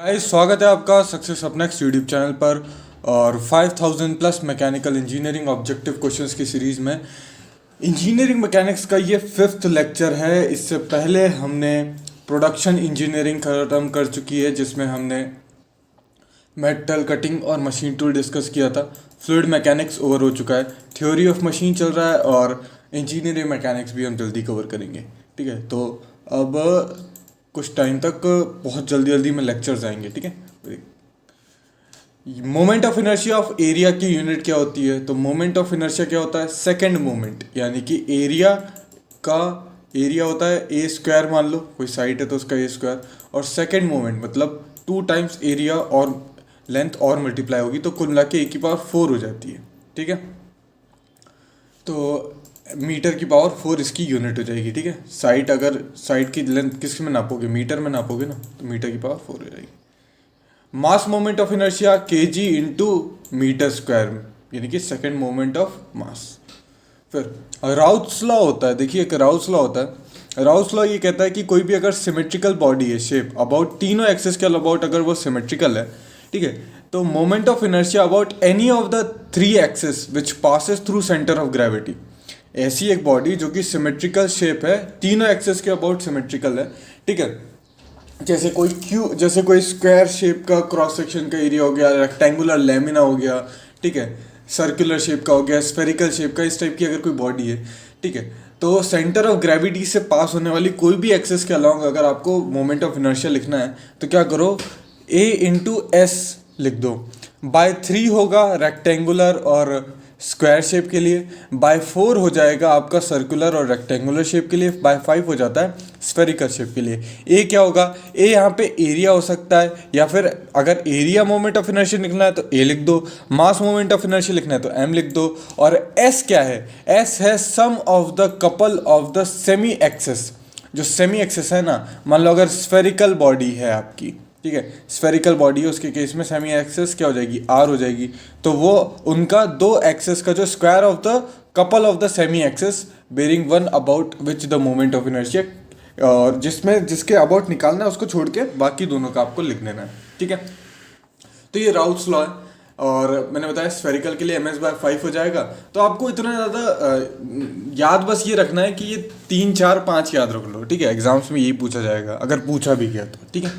Guys, स्वागत है आपका सक्सेस अपनेक्स्ट यूट्यूब चैनल पर। और 5000 plus mechanical engineering objective questions की सीरीज़ में इंजीनियरिंग मैकेनिक्स का ये 5th लेक्चर है। इससे पहले हमने प्रोडक्शन इंजीनियरिंग ख़त्म कर चुकी है, जिसमें हमने मेटल कटिंग और मशीन टूल डिस्कस किया था। फ्लूइड मैकेनिक्स ओवर हो चुका है, थ्योरी ऑफ मशीन चल रहा है और इंजीनियरिंग मैकेनिक्स भी हम जल्दी कवर करेंगे। ठीक है, तो अब कुछ टाइम तक बहुत जल्दी जल्दी में लेक्चर्स आएंगे। ठीक है, moment of inertia of area की यूनिट क्या होती है? तो मोमेंट ऑफ इनर्शिया क्या होता है? सेकंड मोमेंट, यानी कि एरिया का एरिया होता है ए स्क्वायर, मान लो कोई साइट है तो उसका ए स्क्वायर, और सेकंड मोमेंट मतलब 2 टाइम्स एरिया और लेंथ और मल्टीप्लाई होगी तो कुल मिला के e⁴ हो जाती है। ठीक है, तो मीटर की पावर 4 इसकी यूनिट हो जाएगी। ठीक है, साइट अगर साइट की लेंथ किस में नापोगे? मीटर में नापोगे ना, तो मीटर की पावर 4 हो जाएगी। Mass moment of inertia kg into metre square, यानी कि सेकंड मोमेंट ऑफ मास। फिर राउथ्स लॉ होता है। देखिए, एक राउथ्स लॉ होता है। राउथ्स लॉ ये कहता है कि कोई भी अगर सिमेट्रिकल बॉडी है, शेप अबाउट तीनों एक्सिस के अबाउट अगर वो सिमेट्रिकल है, ठीक है, तो moment of inertia about any of the 3 axis which passes through centre of gravity. ऐसी एक बॉडी जो कि सिमेट्रिकल शेप है, तीनों एक्सिस के अबाउट सिमेट्रिकल है। ठीक है, जैसे कोई स्क्वायर शेप का क्रॉस सेक्शन का एरिया हो गया, रेक्टेंगुलर लेमिना हो गया, ठीक है, सर्कुलर शेप का हो गया, स्फेरिकल शेप का, इस टाइप की अगर कोई बॉडी है, ठीक है, तो सेंटर ऑफ ग्रेविटी से पास होने वाली कोई भी एक्सिस के अलावा अगर आपको मोमेंट ऑफ इनर्शिया लिखना है तो क्या करो, a इंटू एस लिख दो। बाय 3 होगा रेक्टेंगुलर और स्क्वायर शेप के लिए, बाय 4 हो जाएगा आपका सर्कुलर और रेक्टेंगुलर शेप के लिए, बाय 5 हो जाता है स्फेरिकल शेप के लिए। ए क्या होगा? ए यहाँ पे एरिया हो सकता है, या फिर अगर एरिया मोमेंट ऑफ इनर्शिया लिखना है तो ए लिख दो, मास मोमेंट ऑफ इनर्शिया लिखना है तो एम लिख दो। और एस क्या है? एस है sum of the couple of the semi axis. जो सेमी एक्सिस है ना, मान लो अगर स्फेरिकल बॉडी है आपकी, ठीक है, स्फेरिकल बॉडी है, उसके केस में सेमी एक्सिस क्या हो जाएगी? आर हो जाएगी। तो वो उनका 2 एक्सिस का जो square of the couple of the semi axis bearing one about which the moment of inertia, और जिसमें जिसके अबाउट निकालना है उसको छोड़ के बाकी दोनों का आपको लिख देना है। ठीक है, तो ये राउथ्स लॉ है। और मैंने बताया स्फेरिकल के लिए ms/5 हो जाएगा। तो आपको इतना ज़्यादा याद बस ये रखना है कि ये 3 4 5 याद रख लो। ठीक है, एग्जाम्स में यही पूछा जाएगा अगर पूछा भी गया तो। ठीक है,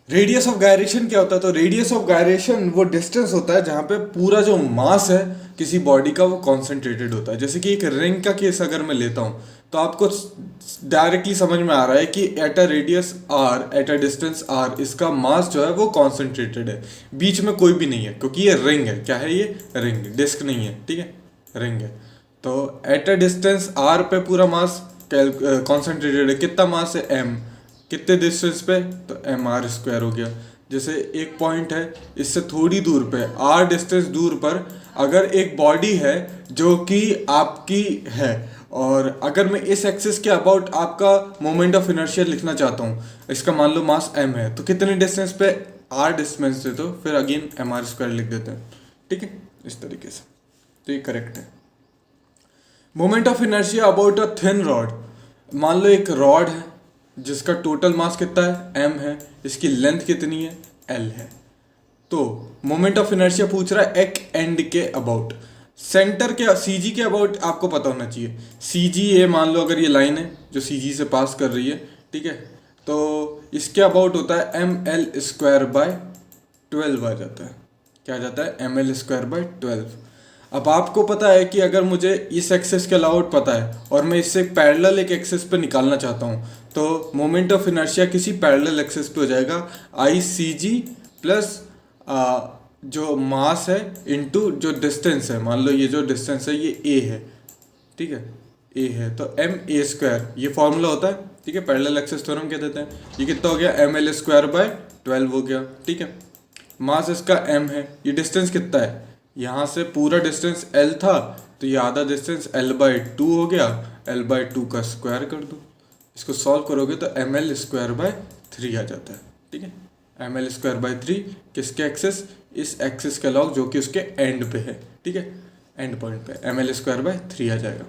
रेडियस ऑफ गायरेशन क्या होता है? तो रेडियस ऑफ गायरेशन वो डिस्टेंस होता है जहाँ पे पूरा जो मास है किसी बॉडी का वो कॉन्सेंट्रेटेड होता है। जैसे कि एक रिंग का केस अगर मैं लेता हूँ तो आपको डायरेक्टली समझ में आ रहा है कि at a radius R, at a distance R, इसका मास जो है वो कॉन्सेंट्रेटेड है, बीच में कोई भी नहीं है, क्योंकि ये रिंग है। क्या है ये? रिंग, डिस्क नहीं है। ठीक है, रिंग है। तो एट अ डिस्टेंस आर पे पूरा मास कॉन्सेंट्रेटेड है। कितना मास है? एम। कितने डिस्टेंस पे? तो एम आर स्क्वायर हो गया। जैसे एक पॉइंट है, इससे थोड़ी दूर पे, आर डिस्टेंस दूर पर अगर एक बॉडी है जो कि आपकी है, और अगर मैं इस एक्सिस के अबाउट आपका मोमेंट ऑफ इनर्शिया लिखना चाहता हूँ, इसका मान लो मास एम है, तो कितने डिस्टेंस पे? आर डिस्टेंस से, तो फिर अगेन एम आर स्क्वायर लिख देते हैं। ठीक है, इस तरीके से, तो ये करेक्ट है। Moment of inertia about a thin rod, मान लो एक रॉड है जिसका टोटल मास कितना है? एम है, इसकी लेंथ कितनी है? एल है। तो मोमेंट ऑफ इनर्शिया पूछ रहा है एक एंड के अबाउट, सेंटर के सीजी के अबाउट आपको पता होना चाहिए। सीजी ये मान लो अगर ये लाइन है जो सीजी से पास कर रही है, ठीक है, तो इसके अबाउट होता है एम एल स्क्वायर बाय 12 आ जाता है। क्या आ जाता है? M L square by 12। अब आपको पता है कि अगर मुझे इस एक्सिस के अलाउट पता है और मैं इससे पैरेलल एक एक्सिस पे निकालना चाहता हूँ, तो मोमेंट ऑफ इनर्शिया किसी पैरेलल एक्सिस पे हो जाएगा आई सी जी प्लस जो मास है इनटू जो डिस्टेंस है। मान लो ये जो डिस्टेंस है ये ए है, ठीक है, ए है, तो एम ए स्क्वायर ये फॉर्मूला होता है। ठीक है, पैरेलल एक्सिस थ्योरम कह देते हैं। ये कितना हो गया? एम एल स्क्वायर बाय 12 हो गया। ठीक है, मास इसका एम है, ये डिस्टेंस कितना है? यहाँ से पूरा डिस्टेंस एल था, तो ये आधा डिस्टेंस एल बाई 2 हो गया। एल बाई 2 का स्क्वायर कर दो, इसको सॉल्व करोगे तो एम एल स्क्वायर बाय 3 आ जाता है। ठीक है, एम एल स्क्वायर बाई 3 किसके एक्सेस? इस एक्सिस के लॉग जो कि उसके एंड पे है। ठीक है, एंड पॉइंट पे एम एल स्क्वायर बाय 3 आ जाएगा।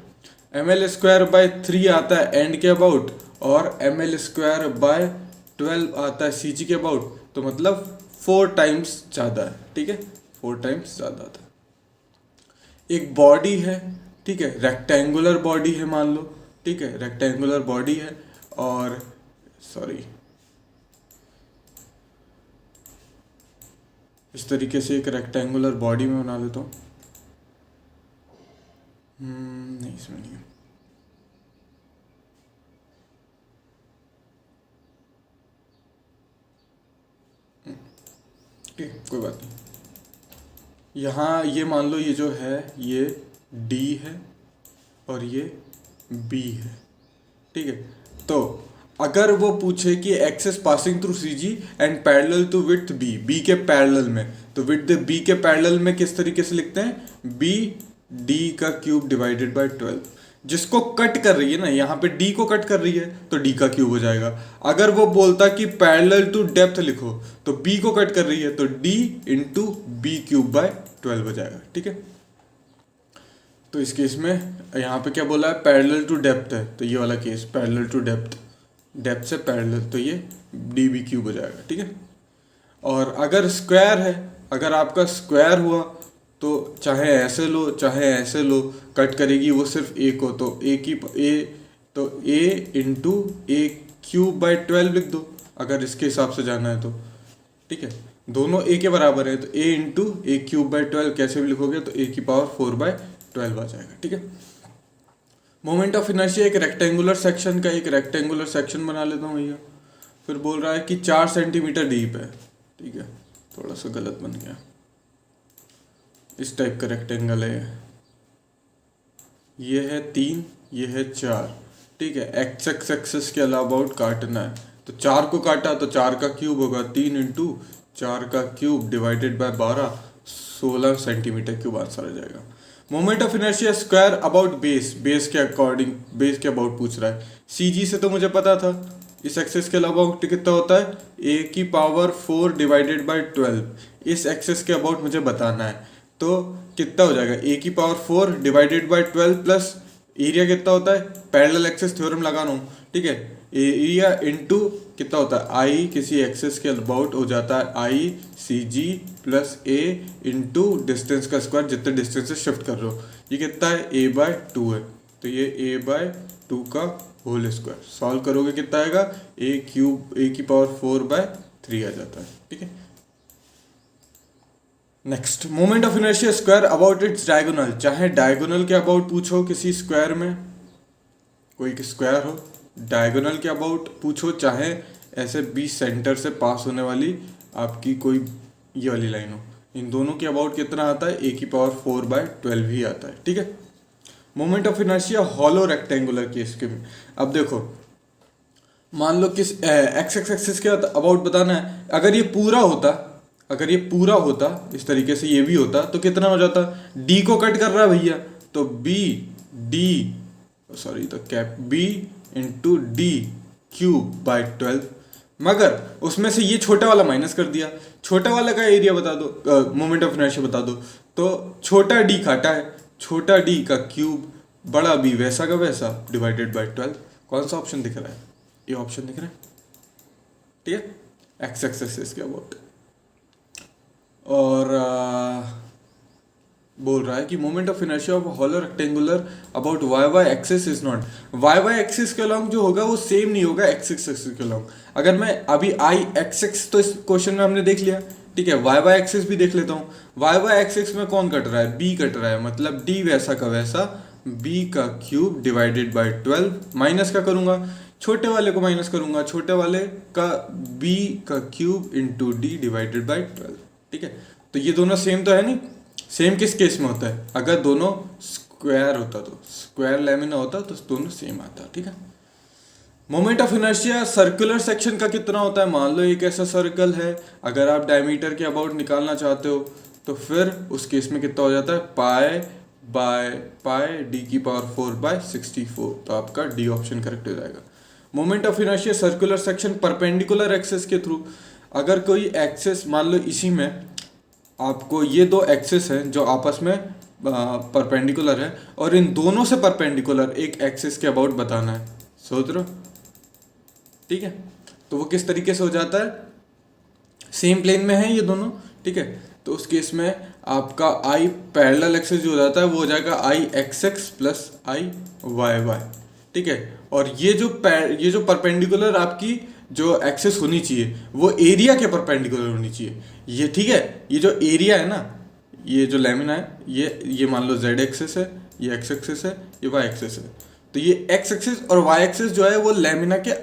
एम एल स्क्वायर बाय 3 आता है एंड के अबाउट, और एम एल स्क्वायर बाय 12 आता है सी जी के अबाउट, तो मतलब 4 टाइम्स ज़्यादा है, ठीक है, 4 टाइम्स ज़्यादा आता है। एक बॉडी है, ठीक है, रेक्टेंगुलर बॉडी है मान लो, ठीक है, रेक्टेंगुलर बॉडी है, और सॉरी इस तरीके से एक रेक्टेंगुलर बॉडी में बना लेता हूँ। नहीं, इसमें नहीं है। ठीक है, कोई बात नहीं। यहाँ ये मान लो, ये जो है ये D है और ये B है, ठीक है। तो अगर वो पूछे कि axis passing through C G and parallel to width B, B के पैरेलल में, तो विड्थ बी के पैरेलल में किस तरीके से लिखते हैं, बी डी का क्यूब डिवाइडेड बाय 12। जिसको कट कर रही है ना, यहाँ पे डी को कट कर रही है तो डी का क्यूब हो जाएगा। अगर वो बोलता कि पैरेलल टू डेप्थ लिखो, तो बी को कट कर रही है तो D into B cube by 12 हो जाएगा, ठीक है। तो इस केस में यहाँ पे क्या बोला है, पैरेलल टू डेप्थ है, तो ये वाला case parallel to depth, depth से पैरेलल, तो ये डी बी क्यूब हो जाएगा, ठीक है। और अगर स्क्वायर है, अगर आपका स्क्वायर हुआ तो चाहे ऐसे लो चाहे ऐसे लो, कट करेगी वो सिर्फ ए को, तो ए की तो ए इंटू ए क्यूब बाय 12 लिख दो, अगर इसके हिसाब से जाना है तो, ठीक है। दोनों ए के बराबर है, तो ए इंटू ए क्यूब बाय 12 कैसे भी लिखोगे तो ए की पावर 4 बाय 12 आ जाएगा, ठीक है। मोमेंट ऑफ इनर्शिया एक रेक्टेंगुलर सेक्शन का, एक रेक्टेंगुलर सेक्शन बना लेता हूँ भैया। फिर बोल रहा है कि 4 सेंटीमीटर डीप है, ठीक है, थोड़ा सा गलत बन गया, इस टाइप का रेक्टेंगल है, ये है 3, ये है 4, ठीक है। एक्स एक्सिस के अलाउट काटना है, तो 4 को काटा तो 4 का क्यूब होगा, 3 इंटू 4 का cube divided by 12, 16 centimetre cube answer आ जाएगा। Moment of inertia square about base, base के अकॉर्डिंग, बेस के अबाउट पूछ रहा है। सी जी से तो मुझे पता था, इस एक्सेस के अबाउट कितना होता है, ए की पावर 4 डिवाइडेड बाय 12। इस एक्सेस के अबाउट मुझे बताना है, तो कितना हो जाएगा, ए की power 4 divided by 12 plus area कितना होता है, पैरेलल एक्सेस थ्योरम लगाना हूँ, ठीक है। एरिया इनटू कितना होता है, आई किसी एक्सेस के अबाउट हो जाता है आई सी जी प्लस ए इंटू डिस्टेंस का स्क्वायर, जितने डिस्टेंस से शिफ्ट कर रहे हो। ये कितना है, ए बाय 2 है, तो ये ए बाय 2 का होल स्क्वायर। सॉल्व करोगे कितना आएगा, ए क्यूब ए की पावर 4 बाय 3 आ जाता है, ठीक है। Next, moment of inertia square about its diagonal, चाहे डायगोनल के अबाउट पूछो किसी स्क्वायर में, कोई स्क्वायर हो, डायगोनल के अबाउट पूछो, चाहे ऐसे 20 सेंटर से पास होने वाली आपकी कोई ये वाली लाइन हो, इन दोनों के अबाउट कितना आता है, ए की पावर 4 बाय 12 ही आता है, ठीक है। Moment of inertia hollow rectangular case के में, अब देखो मान लो किस एक्स एक्सिस के अबाउट बताना है, अगर ये पूरा होता इस तरीके से, ये भी होता तो कितना हो जाता, डी को कट कर रहा है भैया, तो बी डी सॉरी तो cap B into D cube by 12, मगर उसमें से ये छोटा वाला माइनस कर दिया, छोटा वाला का एरिया बता दो, मोमेंट ऑफ इनर्शिया बता दो, तो छोटा डी काटा है, छोटा डी का क्यूब, बड़ा बी वैसा का वैसा डिवाइडेड बाय 12। कौन सा ऑप्शन दिख रहा है, ये ऑप्शन दिख रहा है, ठीक है, एक्स एक्सिस के अबाउट। और बोल रहा है कि moment of inertia of hollow rectangular about Y Y axis is not, Y Y axis के अलॉन्ग जो होगा वो सेम नहीं होगा एक्स एक्सिस के अलॉन्ग। अगर मैं अभी आई एक्स एक्स तो इस क्वेश्चन में हमने देख लिया, ठीक है, वाई वाई एक्सिस भी देख लेता हूँ। वाई वाई एक्सिस में कौन कट रहा है, बी कट रहा है, मतलब डी वैसा का वैसा बी का क्यूब डिवाइडेड बाय 12, माइनस का करूँगा, छोटे वाले को माइनस करूँगा, छोटे वाले का बी का cube into D divided by 12, ठीक है। तो ये दोनों सेम तो है नहीं, सेम किस केस में होता है, अगर दोनों स्क्वायर होता, तो स्क्वायर लेमिना होता तो दोनों सेम आता, ठीक है। Moment of inertia circular section का कितना होता है, मान लो एक ऐसा सर्कल है, अगर आप डायमीटर के अबाउट निकालना चाहते हो तो फिर उस केस में कितना हो जाता है, पाई बाय पाई डी की पावर 4 बाय 64, तो आपका डी ऑप्शन करेक्ट हो जाएगा। Moment of inertia circular section perpendicular axis के थ्रू, अगर कोई एक्सेस मान लो इसी में आपको ये दो एक्सेस हैं जो आपस में परपेंडिकुलर है, और इन दोनों से परपेंडिकुलर एक एक्सेस के अबाउट बताना है, सोच रहे हो, ठीक है। तो वो किस तरीके से हो जाता है, सेम प्लेन में है ये दोनों, ठीक है। तो उस केस में आपका आई पैरेलल एक्सिस जो हो जाता है वो हो जाएगा आई एक्स एक्स प्लस आई वाई वाई, ठीक है। और ये जो परपेंडिकुलर आपकी जो एक्सिस होनी चाहिए वो एरिया के परपेंडिकुलर होनी चाहिए ये, ठीक है। ये जो एरिया है ना, ये जो लेमिना है, ये मान लो जेड एक्सिस है, ये एक्स एक्सिस है, ये वाई एक्सिस है। तो ये एक्स एक्सिस और वाई एक्सिस जो है वो लेमिना के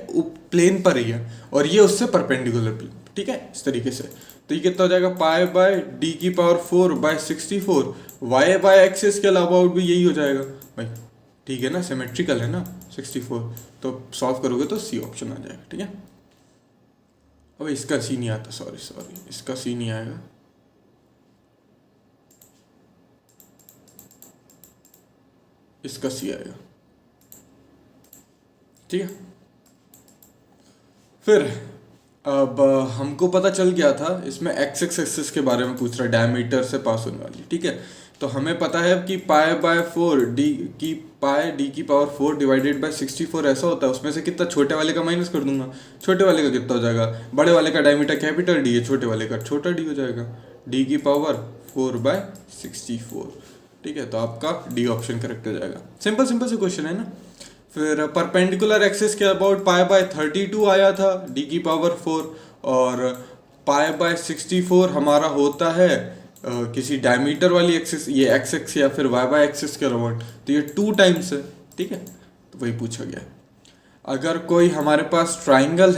प्लेन पर ही है और ये उससे परपेंडिकुलर, ठीक है, इस तरीके से। तो ये कितना हो जाएगा, पाई बाय डी की power 4 by 64, Y by axis के अलावा भी यही हो जाएगा भाई, ठीक है ना, सिमेट्रिकल है ना 64। तो सॉल्व करोगे तो सी ऑप्शन आ जाएगा, ठीक है। अब इसका सी नहीं आता, सॉरी इसका सी नहीं आएगा, इसका सी आएगा, ठीक है। फिर अब हमको पता चल गया था इसमें एक्स एक्सिस के बारे में पूछ रहा है, डायमीटर से पास होने वाली, ठीक है। तो हमें पता है कि पाई बाय 4 डी की पावर 4 डिवाइडेड बाय 64 ऐसा होता है, उसमें से कितना छोटे वाले का माइनस कर दूंगा, छोटे वाले का कितना हो जाएगा, बड़े वाले का डायमीटर कैपिटल डी है, छोटे वाले का छोटा डी हो जाएगा, डी की पावर 4 बाय 64, ठीक है। तो आपका डी ऑप्शन करेक्ट हो जाएगा। सिंपल से क्वेश्चन है ना। फिर परपेंडिकुलर एक्सिस के अबाउट पाई बाय 32 आया था डी की पावर 4, और पाई बाय 64 हमारा होता है किसी डायमीटर वाली एक्सिस, ये एक्स एक्स या फिर वाई बाय एक्सिस के अराउंड, तो ये 2 टाइम्स है, ठीक है। तो वही पूछा गया। अगर कोई हमारे पास ट्राइंगल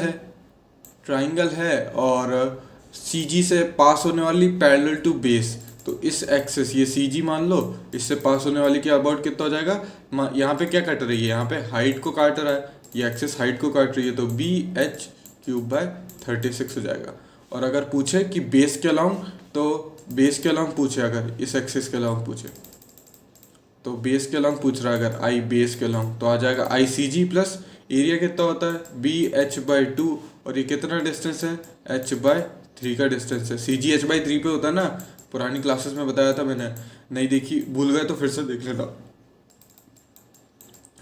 है और सी जी से पास होने वाली पैरेलल टू बेस, तो इस एक्सिस ये सी जी मान लो, इससे पास होने वाली के अबाउट कितना हो जाएगा, यहाँ पे क्या काट रही है, यहाँ पे हाइट को काट रहा है, ये एक्सिस हाइट को काट रही है, तो बी एच क्यूब बाय 36 हो जाएगा। और अगर पूछे कि बेस के अलाउंग, तो बेस के अलाउंग पूछे, अगर इस एक्सिस के अलाउंग पूछे, तो बेस के अलाउंग पूछ रहा है अगर आई बेस के अलाउंग, तो आ जाएगा आई सी जी प्लस एरिया कितना होता है बी एच बाई 2, और ये कितना डिस्टेंस है एच बाय 3 का डिस्टेंस है। सी जी एच बाई 3 पे होता है ना, पुरानी क्लासेस में बताया था मैंने, नहीं देखी भूल गए तो फिर से देख लेना।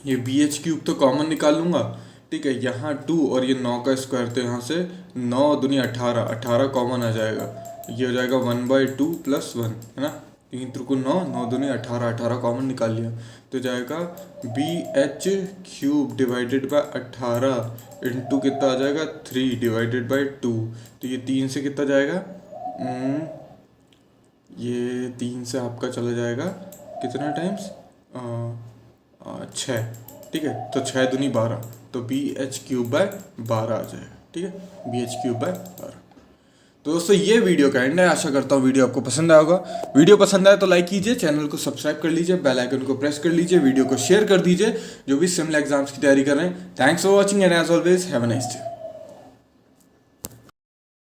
ये बी एच क्यूब तो कॉमन निकाल लूंगा, ठीक है। यहाँ 2 और ये 9 का स्क्वायर, तो यहाँ से 9 दूनी 18 कॉमन आ जाएगा, ये हो जाएगा 1/2 प्लस 1, है ना, 3 त्रिकोण 9 दूनी 18 कॉमन निकाल लिया, तो जाएगा B H cube divided by 18 into कितना आ जाएगा 3 डिवाइडेड बाय 2, तो ये 3 से कितना जाएगा, ये 3 से आपका चला जाएगा कितना टाइम्स, 6, ठीक है। तो 6 दूनी 12, तो बी एच क्यूब बाय 12 आ जाएगा, ठीक है, बी एच क्यूब बाय 12। तो दोस्तों ये वीडियो का एंड है, आशा करता हूँ वीडियो आपको पसंद आया होगा। वीडियो पसंद आया तो लाइक कीजिए, चैनल को सब्सक्राइब कर लीजिए, बेल आइकन को प्रेस कर लीजिए, वीडियो को शेयर कर दीजिए जो भी सिमिलर एग्जाम्स की तैयारी कर रहे हैं। Thanks for watching and as always have a nice day.